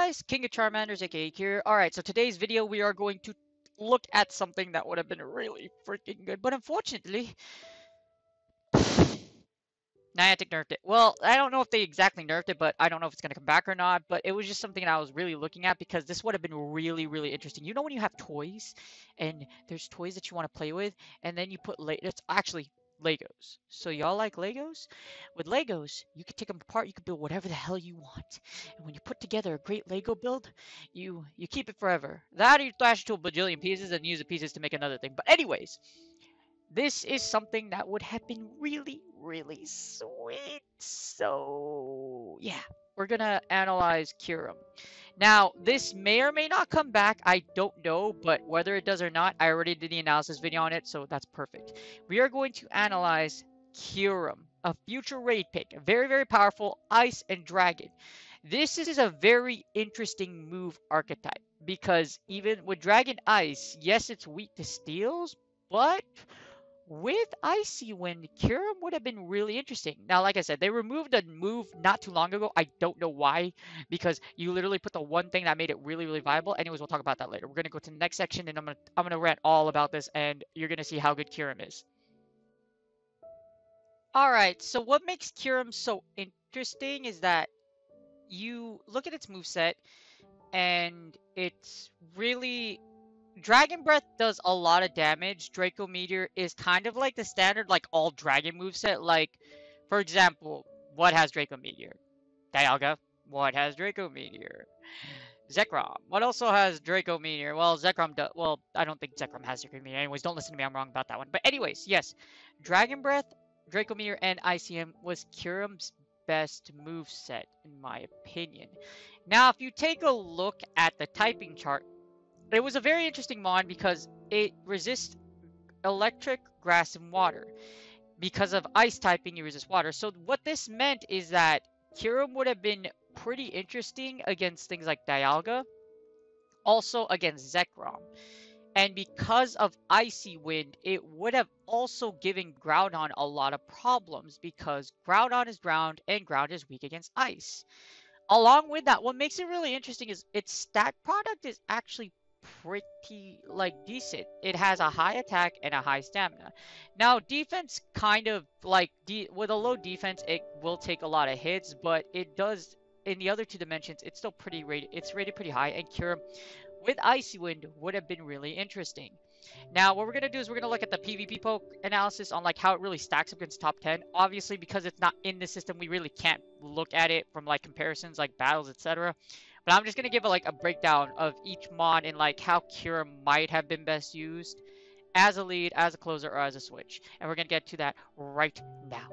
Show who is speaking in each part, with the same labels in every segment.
Speaker 1: guys, King of Charmanders aka here. Alright, so today's video we are going to look at something that would have been really freaking good, but unfortunately, Niantic nerfed it. Well, I don't know if they exactly nerfed it, but I don't know if it's going to come back or not, but it was just something that I was really looking at because this would have been really, really interesting. You know when you have toys, and there's toys that you want to play with, and then you put, it's actually Legos. So y'all like Legos? With Legos, you can take them apart, you can build whatever the hell you want. And when you put together a great Lego build, you keep it forever. That or you thrash it to a bajillion pieces and use the pieces to make another thing. But anyways, this is something that would have been really, really sweet. So, yeah, we're gonna analyze Kyurem. Now, this may or may not come back. I don't know, but whether it does or not, I already did the analysis video on it, so that's perfect. We are going to analyze Kyurem, a future raid pick, very, very powerful ice and dragon. This is a very interesting move archetype because even with Dragon Ice, yes, it's weak to steals, but with Icy Wind, Kyurem would have been really interesting. Now, like I said, they removed a move not too long ago. I don't know why, because you literally put the one thing that made it really, really viable. Anyways, we'll talk about that later. We're gonna go to the next section, and I'm gonna rant all about this, and you're gonna see how good Kyurem is. All right. So what makes Kyurem so interesting is that you look at its moveset, and it's really Dragon Breath does a lot of damage. Draco Meteor is kind of like the standard, like all dragon moveset. Like, for example, what has Draco Meteor? Dialga. What has Draco Meteor? Zekrom. What also has Draco Meteor? Well, Zekrom does. Well, I don't think Zekrom has Draco Meteor. Anyways, don't listen to me. I'm wrong about that one. But anyways, yes, Dragon Breath, Draco Meteor, and ICM was Kyurem's best moveset, in my opinion. Now, if you take a look at the typing chart, it was a very interesting mod because it resists electric, grass, and water. Because of ice typing, you resist water. So what this meant is that Kyurem would have been pretty interesting against things like Dialga, also against Zekrom. And because of Icy Wind, it would have also given Groudon a lot of problems because Groudon is ground and ground is weak against ice. Along with that, what makes it really interesting is its stat product is actually pretty like decent. It has a high attack and a high stamina. Now defense kind of like with a low defense it will take a lot of hits, but it does in the other two dimensions it's still pretty rated. It's rated pretty high, and Kyurem with Icy Wind would have been really interesting. Now, what we're going to do is we're going to look at the PvP poke analysis on like how it really stacks up against top 10. Obviously, because it's not in the system, we really can't look at it from like comparisons like battles, etc. But I'm just going to give a breakdown of each mod and like how Kyurem might have been best used as a lead, as a closer, or as a switch. And we're going to get to that right now.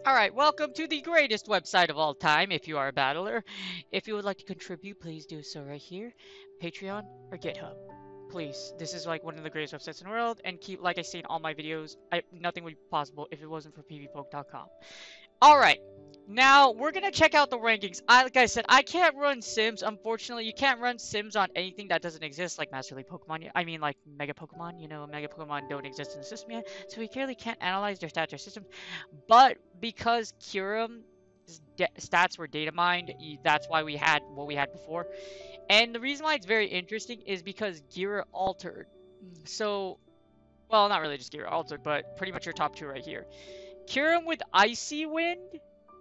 Speaker 1: Alright, welcome to the greatest website of all time if you are a battler. If you would like to contribute, please do so right here. Patreon or GitHub. Please, this is like one of the greatest websites in the world, and keep, like I say in all my videos, nothing would be possible if it wasn't for pvpoke.com. Alright, now we're gonna check out the rankings. Like I said, I can't run Sims. Unfortunately, you can't run Sims on anything that doesn't exist, like Master League Pokemon. I mean, like Mega Pokemon. You know, Mega Pokemon don't exist in the system yet, so we clearly can't analyze their stats or systems. But because Kyurem's stats were data mined, that's why we had what we had before. And the reason why it's very interesting is because Gira altered. So, well, not really just Gira altered, but pretty much your top two right here. Kyurem with Icy Wind,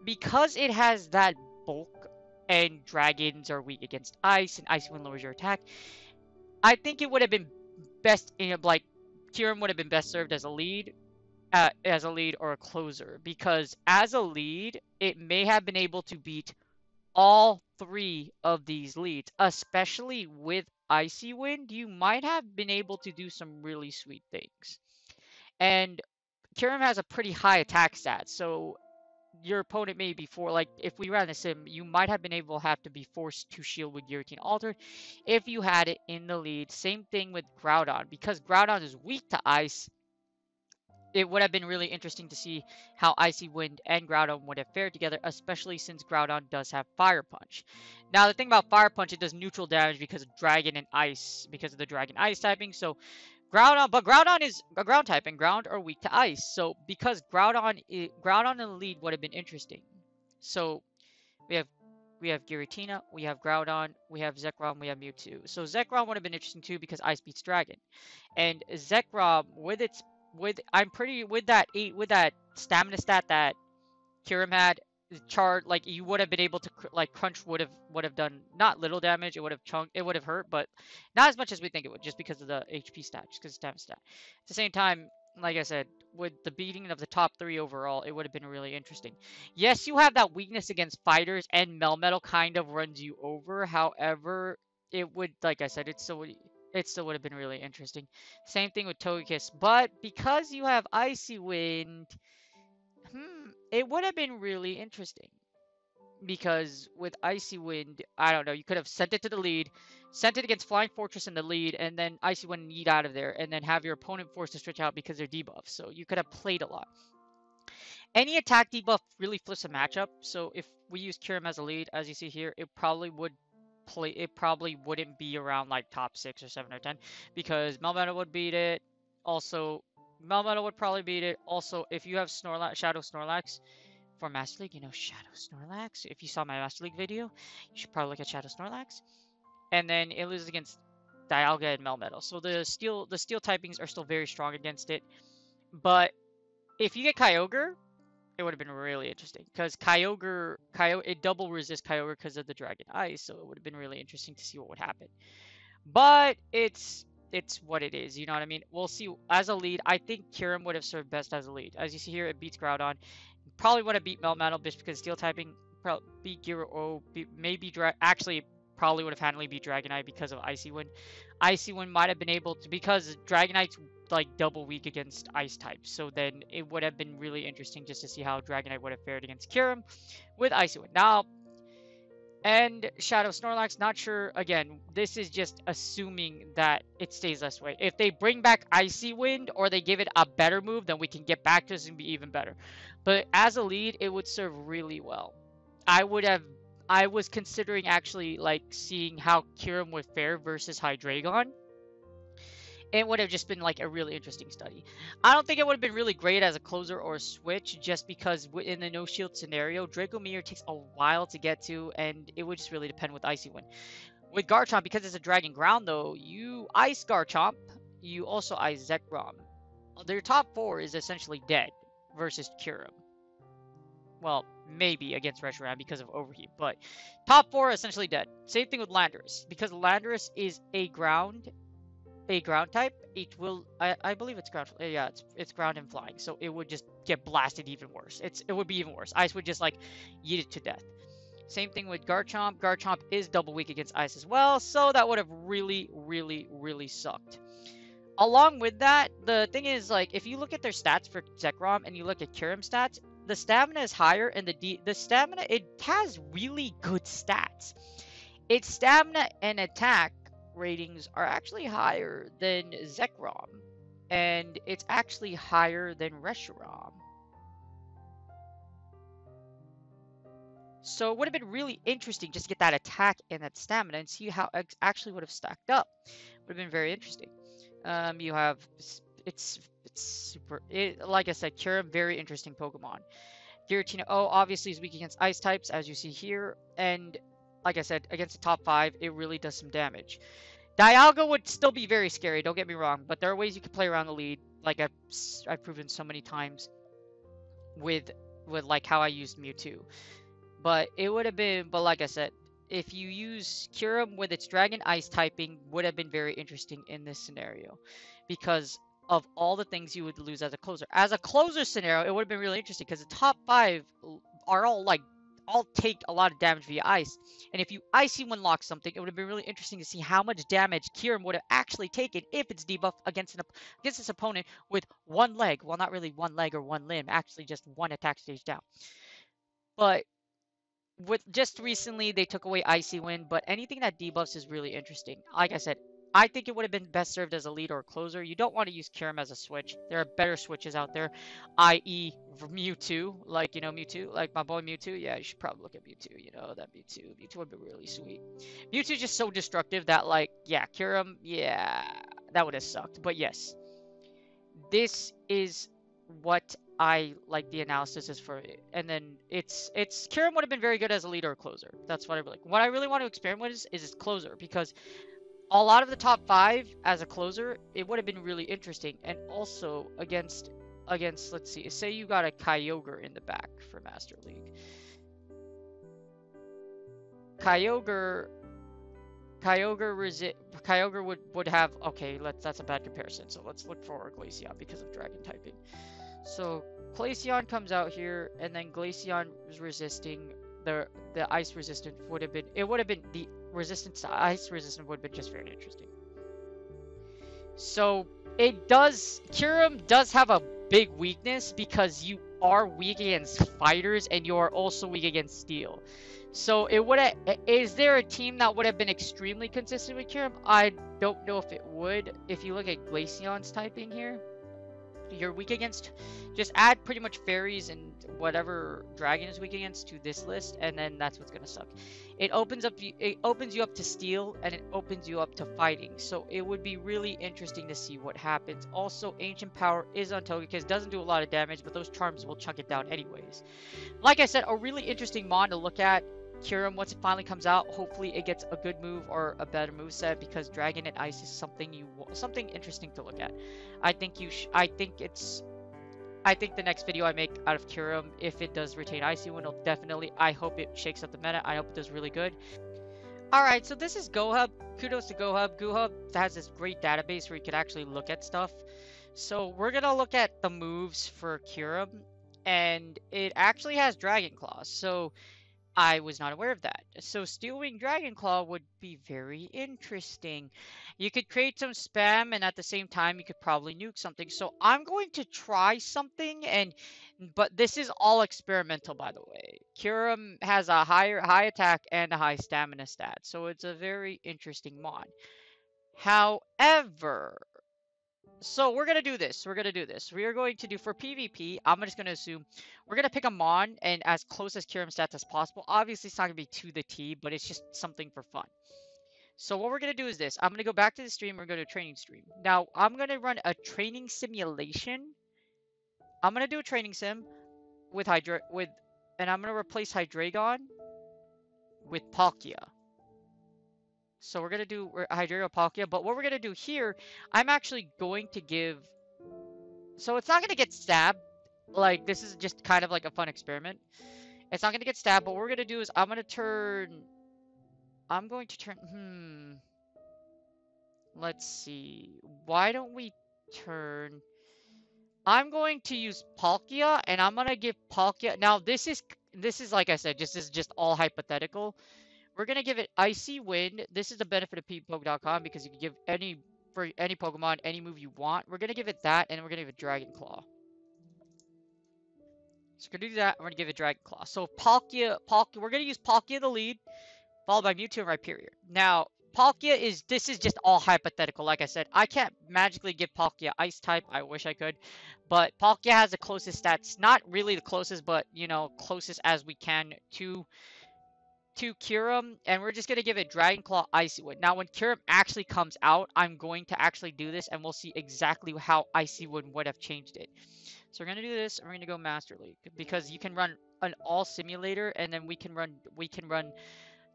Speaker 1: because it has that bulk and dragons are weak against ice and Icy Wind lowers your attack, I think it would have been best in like Kyurem would have been best served as a lead or a closer, because as a lead it may have been able to beat all three of these leads, especially with Icy Wind. You might have been able to do some really sweet things. And Kyurem has a pretty high attack stat, so your opponent may be like if we ran a sim, you might have been able to have to be forced to shield with Guillotine Altered if you had it in the lead. Same thing with Groudon, because Groudon is weak to ice. It would have been really interesting to see how Icy Wind and Groudon would have fared together, especially since Groudon does have Fire Punch. Now, the thing about Fire Punch, it does neutral damage because of Dragon and Ice, because of the Dragon Ice typing. So, Groudon is a ground type, and ground are weak to ice. So, because Groudon in the lead would have been interesting. So, we have we have Giratina, we have Groudon, we have Zekrom, we have Mewtwo. So Zekrom would have been interesting too because Ice beats Dragon. And Zekrom with its I'm pretty with that stamina stat that Kyurem had, Char, like you would have been able to like Crunch would have done not little damage. It would have chunked. It would have hurt, but not as much as we think it would, just because of the HP stat, just because it's stamina stat. At the same time, like I said, with the beating of the top three overall, it would have been really interesting. Yes, you have that weakness against fighters, and Melmetal kind of runs you over. However, it would, like I said, it still would have been really interesting. Same thing with Togekiss, but because you have Icy Wind, it would have been really interesting. Because with Icy Wind, I don't know, you could have sent it to the lead, sent it against Flying Fortress in the lead, and then Icy Wind yeet out of there, and then have your opponent forced to switch out because they're debuffed. So you could have played a lot. Any attack debuff really flips a matchup. So if we use Kyurem as a lead, as you see here, it probably wouldn't be around like top 6 or 7 or 10, because Melmetal would beat it. Also, Melmetal would probably beat it. Also, if you have Snorlax, Shadow Snorlax for Master League, you know Shadow Snorlax. If you saw my Master League video, you should probably look at Shadow Snorlax. And then it loses against Dialga and Melmetal. So the steel typings are still very strong against it. But if you get Kyogre, it would have been really interesting, because Kyogre it double resists Kyogre because of the Dragon Ice. So it would have been really interesting to see what would happen. But it's what it is, you know what I mean? We'll see. As a lead, I think Kyurem would have served best as a lead. As you see here, it beats Groudon. Probably would have beat Melmetal just because steel typing. Beat Gyro, maybe actually probably would have handily beat Dragonite because of Icy Wind. Icy Wind might have been able to, because Dragonite's like double weak against ice types. So then it would have been really interesting just to see how Dragonite would have fared against Kyurem with Icy Wind. Now, and Shadow Snorlax, not sure. Again, this is just assuming that it stays this way. If they bring back Icy Wind or they give it a better move, then we can get back to this and be even better. But as a lead, it would serve really well. I was considering actually like seeing how Kyurem would fare versus Hydreigon. It would have just been like a really interesting study. I don't think it would have been really great as a closer or a switch, just because in the no shield scenario, Draco Meteor takes a while to get to, and it would just really depend with Icy Wind. With Garchomp, because it's a Dragon Ground though, you ice Garchomp, you also ice Zekrom. Their top 4 is essentially dead versus Kyurem. Well, maybe against Reshiram because of Overheat, but top 4 essentially dead. Same thing with Landorus, because Landorus is a ground type. It will, I believe it's ground. Yeah, it's ground and flying, so it would just get blasted even worse. It would be even worse. Ice would just like yeet it to death. Same thing with Garchomp. Garchomp is double weak against ice as well, so that would have really, really, really sucked. Along with that, the thing is, like, if you look at their stats for Zekrom and you look at Kyurem stats, the stamina is higher, and the stamina, it has really good stats. Its stamina and attack ratings are actually higher than Zekrom, and it's actually higher than Reshiram. So it would have been really interesting just to get that attack and that stamina and see how it actually would have stacked up. Would have been very interesting. You have like I said, Kyurem, very interesting Pokemon. Giratina obviously is weak against ice types, as you see here, and like I said, against the top 5, it really does some damage. Dialga would still be very scary, don't get me wrong, but there are ways you can play around the lead, like I've proven so many times with like how I used Mewtwo. But it would have been, but like I said, if you use Kyurem with its Dragon Ice typing, would have been very interesting in this scenario, because of all the things you would lose as a closer. As a closer scenario, it would have been really interesting, because the top 5 are all take a lot of damage via ice. And if you Icy Wind lock something, it would have been really interesting to see how much damage Kyurem would have actually taken if it's debuffed against its opponent with one leg. Well, not really one leg or one limb, actually just one attack stage down. But with just recently, they took away Icy Wind, but anything that debuffs is really interesting. Like I said, I think it would have been best served as a lead or a closer. You don't want to use Kyurem as a switch. There are better switches out there, i.e. Mewtwo. Like, you know, Mewtwo. Like my boy Mewtwo. Yeah, you should probably look at Mewtwo. You know, that Mewtwo. Mewtwo would be really sweet. Mewtwo's just so destructive that, like, yeah, Kyurem, yeah, that would have sucked. But yes, this is what I like the analysis is for it. And then it's Kyurem would have been very good as a leader or closer. That's what I really like. What I really want to experiment with is his closer, because a lot of the top 5 as a closer, it would have been really interesting. And also against let's see, say you got a Kyogre in the back for Master League. Kyogre would have, okay, that's a bad comparison. So let's look for Glaceon because of dragon typing. So Glaceon comes out here, and then Glaceon is resisting the ice resistant would have been, it would have been the resistance to ice resistant would have been just very interesting. So Kyurem does have a big weakness because you are weak against fighters and you are also weak against steel. So is there a team that would have been extremely consistent with Kyurem? I don't know if it would. If you look at Glaceon's typing here, you're weak against, just add pretty much fairies and whatever dragon is weak against to this list, and then that's what's gonna suck. It opens you up to steel, and it opens you up to fighting. So it would be really interesting to see what happens. Also, Ancient Power is on Togekiss, doesn't do a lot of damage, but those charms will chunk it down anyways. Like I said, a really interesting mon to look at. Kyurem, once it finally comes out, hopefully it gets a good move or a better move set, because Dragon and Ice is something interesting to look at. I think the next video I make out of Kyurem, if it does retain Icy Wind, I hope it shakes up the meta. I hope it does really good. Alright, so this is GoHub. Kudos to GoHub. GoHub has this great database where you can actually look at stuff. So we're gonna look at the moves for Kyurem, and it actually has Dragon Claw. So I was not aware of that. So Steel Wing Dragon Claw would be very interesting. You could create some spam, and at the same time you could probably nuke something. So I'm going to try something, but this is all experimental, by the way. Kyurem has a high attack and a high stamina stat, so it's a very interesting mod. However, so we're gonna do this. We are going to do, for PvP, I'm just gonna assume we're gonna pick a mon and as close as Kyurem stats as possible. Obviously, it's not gonna be to the T, but it's just something for fun. So what we're gonna do is this. I'm gonna go back to the stream. We're gonna do a training stream. Now I'm gonna run a training simulation. I'm gonna do a training sim with and I'm gonna replace Hydreigon with Palkia. So we're going to do Hydreigon Palkia, but what we're going to do here, I'm actually going to give... So it's not going to get stabbed. Like, this is just kind of like a fun experiment. It's not going to get stabbed, but what we're going to do is I'm going to turn... Let's see. Why don't we turn... I'm going to use Palkia, and I'm going to give Palkia... Now, this is like I said, this is just all hypothetical. We're going to give it Icy Wind. This is the benefit of PvPoke.com, because you can give for any Pokemon any move you want. We're going to give it that, and we're going to give it Dragon Claw. So we're going to do that, and we're going to give it Dragon Claw. So Palkia, we're going to use Palkia the lead, followed by Mewtwo and Rhyperior. Now, this is just all hypothetical. Like I said, I can't magically give Palkia Ice type. I wish I could. But Palkia has the closest stats. Not really the closest, but, you know, closest as we can to Kyurem, and we're just going to give it Dragon Claw Icy Wind. Now, when Kyurem actually comes out, I'm going to actually do this, and we'll see exactly how Icy Wind would have changed it. So we're going to do this, and we're going to go Master League, because you can run an all simulator, and then we can run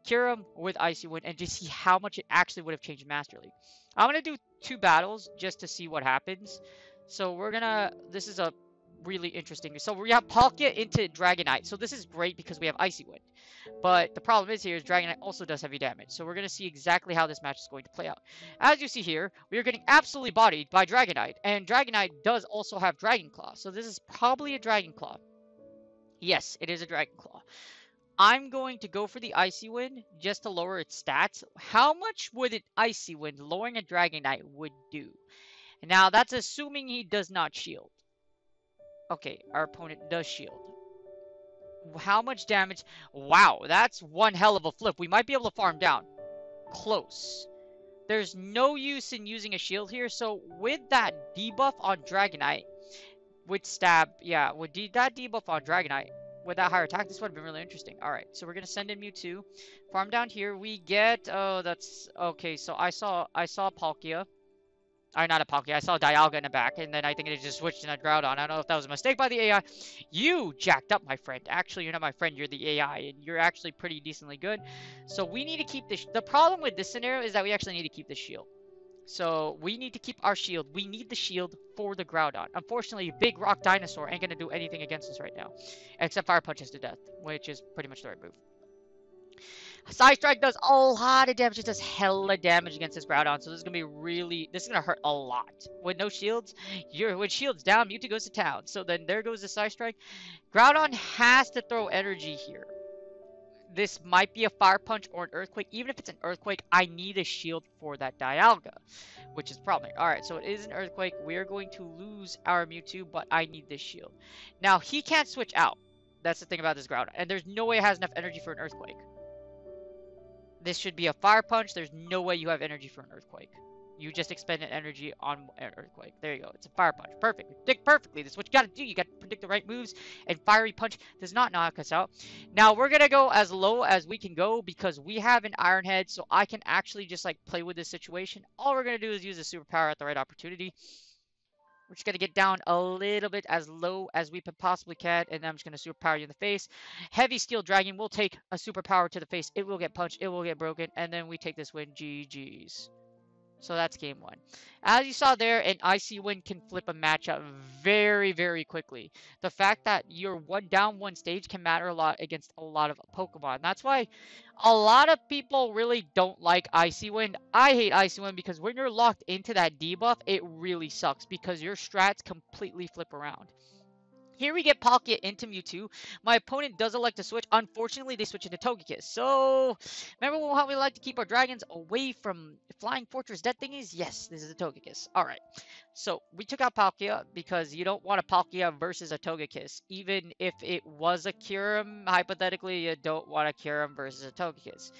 Speaker 1: Kyurem with Icy Wind, and just see how much it actually would have changed Master League. I'm going to do 2 battles just to see what happens. So this is a really interesting. So we have Palkia into Dragonite. So this is great because we have Icy Wind. But the problem is here is Dragonite also does heavy damage. So we're going to see exactly how this match is going to play out. As you see here, we are getting absolutely bodied by Dragonite. And Dragonite does also have Dragon Claw. So this is probably a Dragon Claw. Yes, it is a Dragon Claw. I'm going to go for the Icy Wind just to lower its stats. How much would an Icy Wind lowering a Dragonite would do? Now, that's assuming he does not shield. Okay, our opponent does shield. How much damage? Wow, that's one hell of a flip. We might be able to farm down. Close. There's no use in using a shield here. So with that debuff on Dragonite, with stab, yeah, with that debuff on Dragonite, with that higher attack, this would have been really interesting. Alright, so we're going to send in Mewtwo. Farm down here. We get, oh, that's, okay, so I saw Palkia. not a Palkia. I saw Dialga in the back, and then I think it just switched in a Groudon. I don't know if that was a mistake by the AI. You jacked up, my friend. Actually, you're not my friend. You're the AI, and you're actually pretty decently good. So we need to keep this. The problem with this scenario is that we actually need to keep the shield. So we need to keep our shield. We need the shield for the Groudon. Unfortunately, Big Rock Dinosaur ain't gonna do anything against us right now, except Fire Punch us to death, which is pretty much the right move. Side Strike does a lot of damage. It does hella damage against this Groudon, so this is gonna be really, this is gonna hurt a lot. With no shields, with shields down, Mewtwo goes to town. So then there goes the Side Strike. Groudon has to throw energy here. This might be a Fire Punch or an Earthquake. Even if it's an Earthquake, I need a shield for that Dialga, which is the problem. Alright, so it is an Earthquake. We are going to lose our Mewtwo, but I need this shield. Now, he can't switch out. That's the thing about this Groudon. And there's no way it has enough energy for an Earthquake. This should be a Fire Punch. There's no way you have energy for an Earthquake. You just expended energy on an Earthquake. There you go. It's a Fire Punch. Perfect. Predict perfectly. This is what you gotta do. You gotta predict the right moves, and Fiery Punch does not knock us out. Now, we're gonna go as low as we can go because we have an Iron Head, so I can actually just, like, play with this situation. All we're gonna do is use a Superpower at the right opportunity. We're just gonna get down a little bit as low as we possibly can, and then I'm just gonna Superpower you in the face. Heavy Steel Dragon will take a Superpower to the face. It will get punched. It will get broken, and then we take this win. GG's. So that's game one. As you saw there, an Icy Wind can flip a matchup very, very quickly. The fact that you're one down one stage can matter a lot against a lot of Pokemon. That's why a lot of people really don't like Icy Wind. I hate Icy Wind because when you're locked into that debuff, it really sucks because your strats completely flip around. Here we get Palkia into Mewtwo. My opponent doesn't like to switch. Unfortunately, they switch into Togekiss. So, remember how we like to keep our dragons away from Flying Fortress dead thingies? Yes, this is a Togekiss. Alright, so we took out Palkia because you don't want a Palkia versus a Togekiss. Even if it was a Kyurem, hypothetically, you don't want a Kyurem versus a Togekiss.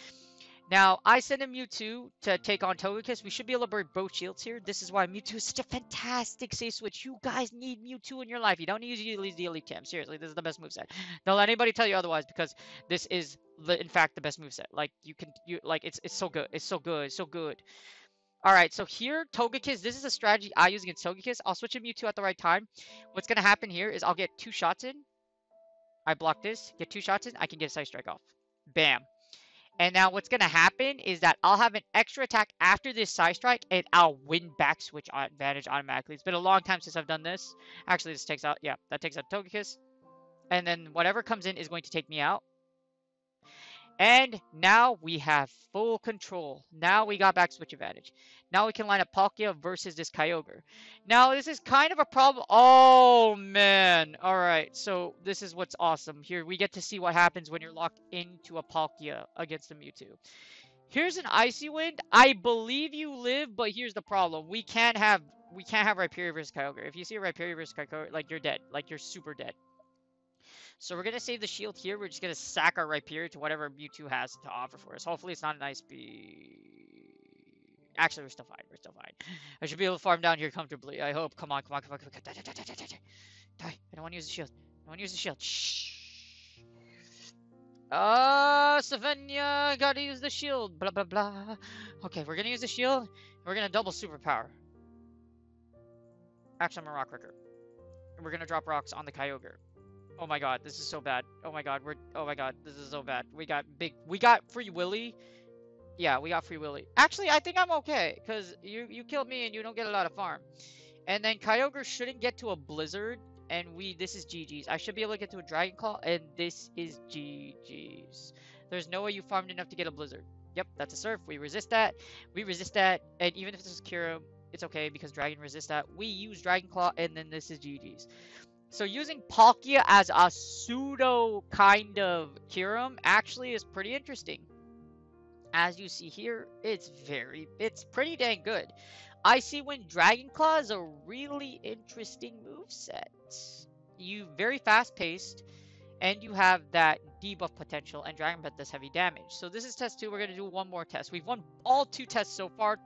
Speaker 1: Now, I send a Mewtwo to take on Togekiss. We should be able to break both shields here. This is why Mewtwo is such a fantastic safe switch. You guys need Mewtwo in your life. You don't need to use the Elite Cam. Seriously, this is the best moveset. Don't let anybody tell you otherwise because this is, in fact, the best moveset. Like, it's so good. It's so good. It's so good. Alright, so here, Togekiss, this is a strategy I use against Togekiss. I'll switch a Mewtwo at the right time. What's going to happen here is I'll get 2 shots in. I block this, get 2 shots in. I can get a Side Strike off. Bam. And now what's going to happen is that I'll have an extra attack after this Side Strike, and I'll win back switch advantage automatically. It's been a long time since I've done this. Actually, this takes out, yeah, that takes out Togekiss. And then whatever comes in is going to take me out. And now we have full control. Now we got back switch advantage. Now we can line up Palkia versus this Kyogre. Now this is kind of a problem. Oh man. Alright, so this is what's awesome. Here we get to see what happens when you're locked into a Palkia against a Mewtwo. Here's an Icy Wind. I believe you live, but here's the problem. We can't have Rhyperior versus Kyogre. If you see a Rhyperior versus Kyogre, like you're dead. Like you're super dead. So we're going to save the shield here. We're just going to sack our Rhyperior to whatever Mewtwo has to offer for us. Hopefully it's not an Ice Beam. Actually, we're still fine. We're still fine. I should be able to farm down here comfortably. I hope. Come on, come on, come on, come on. Die, die, die, die, die, die. Die. I don't want to use the shield. I don't want to use the shield. Shh. Savannah, gotta use the shield. Blah, blah, blah. Okay, we're going to use the shield. We're going to double Superpower. Actually, I'm a Rock Wrecker. We're going to drop rocks on the Kyogre. Oh my god, this is so bad. Oh my god, this is so bad. We got Free Willy. Yeah, we got Free Willy. Actually, I think I'm okay, because you killed me and you don't get a lot of farm. And then Kyogre shouldn't get to a Blizzard, and this is GG's. I should be able to get to a Dragon Claw, and this is GG's. There's no way you farmed enough to get a Blizzard. Yep, that's a Surf. We resist that. We resist that, and even if this is Kyurem, it's okay, because Dragon resists that. We use Dragon Claw, and then this is GG's. So using Palkia as a pseudo kind of Kyurem actually is pretty interesting. As you see here, it's pretty dang good. Icy Wind Dragon Claw is a really interesting moveset. You very fast paced, and you have that debuff potential, and Dragon Breath does heavy damage. So this is test 2. We're going to do one more test. We've won all 2 tests so far.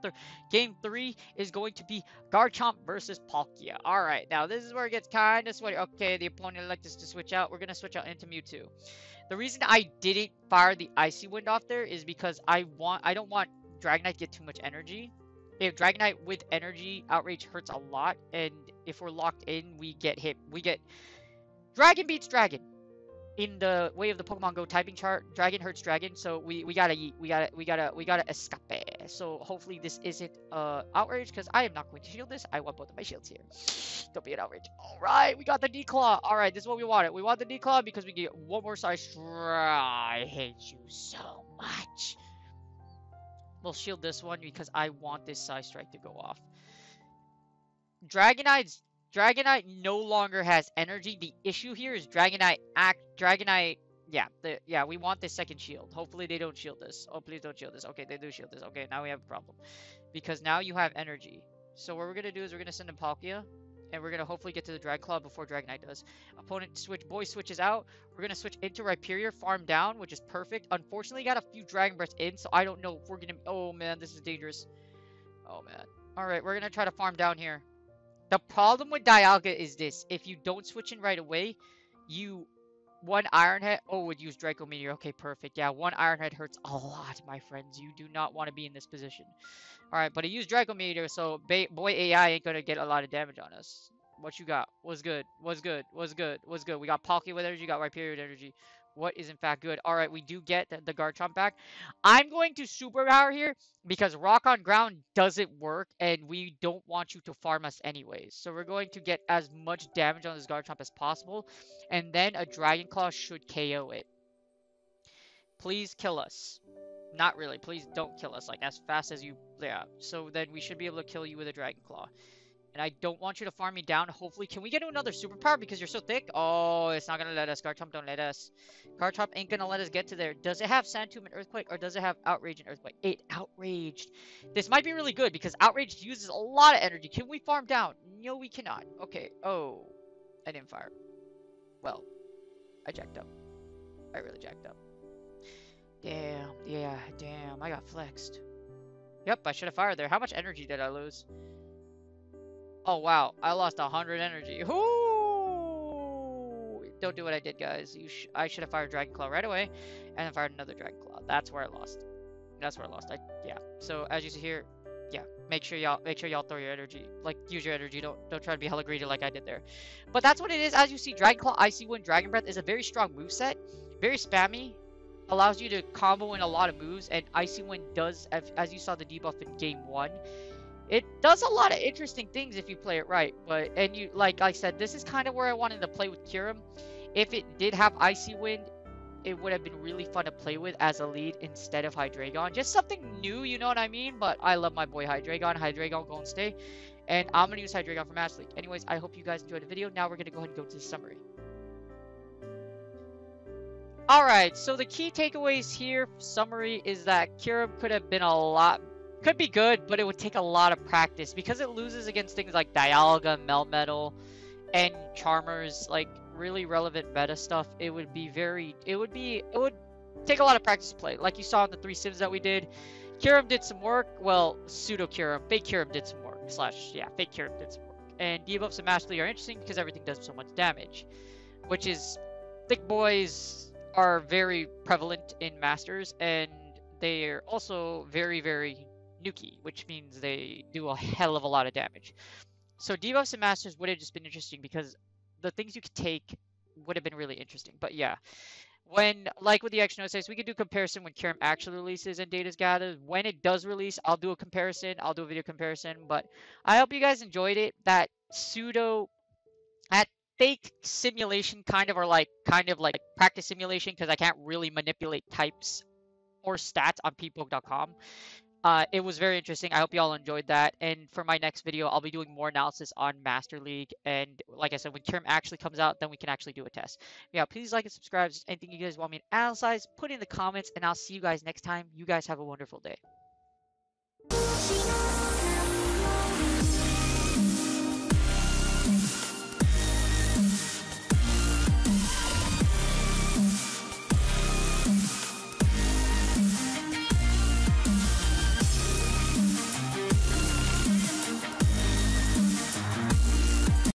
Speaker 1: Game 3 is going to be Garchomp versus Palkia. Alright, now this is where it gets kind of sweaty. Okay, the opponent elected us to switch out. We're going to switch out into Mewtwo. The reason I didn't fire the Icy Wind off there is because I don't want Dragonite to get too much energy. if Dragonite with energy outrage hurts a lot, and if we're locked in, we get hit. We get Dragon beats Dragon. In the way of the Pokemon Go typing chart, Dragon hurts Dragon, so we gotta yeet. We gotta escape. So hopefully this isn't outrage, because I am not going to shield this. I want both of my shields here. Don't be an outrage. Alright, we got the D-Claw. Alright, this is what we wanted. We want the D-Claw because we get one more size. I hate you so much. We'll shield this one because I want this Psy Strike to go off. Dragonite no longer has energy. The issue here is Dragonite. Yeah, we want this second shield. Hopefully they don't shield this. Oh, please don't shield this. Okay, they do shield this. Okay, now we have a problem because now you have energy. So what we're gonna do is we're gonna send in Palkia, and we're gonna hopefully get to the Dragclaw before Dragonite does. Opponent switches out. We're gonna switch into Rhyperior, farm down, which is perfect. Unfortunately, got a few Dragon Breaths in, so I don't know if we're gonna. Oh man, this is dangerous. Oh man. All right, we're gonna try to farm down here. The problem with Dialga is this: if you don't switch in right away, one Iron Head. Oh, would use Draco Meteor. Okay, perfect. Yeah, one Iron Head hurts a lot, my friends. You do not want to be in this position. All right, but he used Draco Meteor, so boy AI ain't gonna get a lot of damage on us. What you got? Was good. Was good. Was good. Was good. We got Palkia with energy. Got Rhyperior with energy. What is in fact good? All right, we do get the Garchomp back. I'm going to Superpower here because Rock on Ground doesn't work, and we don't want you to farm us anyways. So we're going to get as much damage on this Garchomp as possible, and then a Dragon Claw should KO it. Please kill us. Not really. Please don't kill us like as fast as you. Yeah. So then we should be able to kill you with a Dragon Claw. And I don't want you to farm me down. Hopefully, can we get to another superpower because you're so thick? Oh, it's not gonna let us. Garchomp don't let us. Garchomp ain't gonna let us get to there. Does it have Sand Tomb and Earthquake, or does it have Outrage and Earthquake? It outraged. This might be really good because Outrage uses a lot of energy. Can we farm down? No, we cannot. Okay. Oh, I didn't fire. Well, I jacked up. I really jacked up. Damn. Yeah. Damn. I got flexed. Yep. I should have fired there. How much energy did I lose? Oh, wow. I lost 100 energy. Ooh! Don't do what I did, guys. I should have fired Dragon Claw right away, and then fired another Dragon Claw. That's where I lost. That's where I lost. Yeah. So, as you see here, yeah, make sure y'all throw your energy. Like, use your energy. Don't try to be hella greedy like I did there. But that's what it is. As you see, Dragon Claw, Icy Wind, Dragon Breath is a very strong moveset. Very spammy. Allows you to combo in a lot of moves, and Icy Wind does, as you saw the debuff in Game 1, it does a lot of interesting things if you play it right. But like I said, this is kind of where I wanted to play with Kyurem. If it did have Icy Wind, it would have been really fun to play with as a lead instead of Hydreigon. Just something new, you know what I mean? But I love my boy Hydreigon. Hydreigon go and stay. And I'm going to use Hydreigon for Master League. Anyways, I hope you guys enjoyed the video. Now we're going to go ahead and go to the summary. Alright, so the key takeaways here, summary, is that Kyurem could have been could be good, but it would take a lot of practice because it loses against things like Dialga, Melmetal, and Charmers, like really relevant meta stuff. It would take a lot of practice to play. Like you saw in the 3 sims that we did, Kyurem did some work. Well, pseudo Kyurem, fake Kyurem did some work. Fake Kyurem did some work. And debuffs and Master League are interesting because everything does so much damage, which is thick boys are very prevalent in Masters, and they're also very, very nuky, which means they do a hell of a lot of damage. So debuffs and Masters would have just been interesting because the things you could take would have been really interesting. But yeah, like with the Extra Notice, we could do comparison when Kyurem actually releases and data's gathered. When it does release, I'll do a comparison. I'll do a video comparison. But I hope you guys enjoyed it. That fake simulation kind of like practice simulation, because I can't really manipulate types or stats on peepbook.com. It was very interesting. I hope you all enjoyed that. And for my next video, I'll be doing more analysis on Master League. And like I said, when Kyurem actually comes out, then we can actually do a test. Yeah, please like and subscribe. Anything you guys want me to analyze, put in the comments, and I'll see you guys next time. You guys have a wonderful day.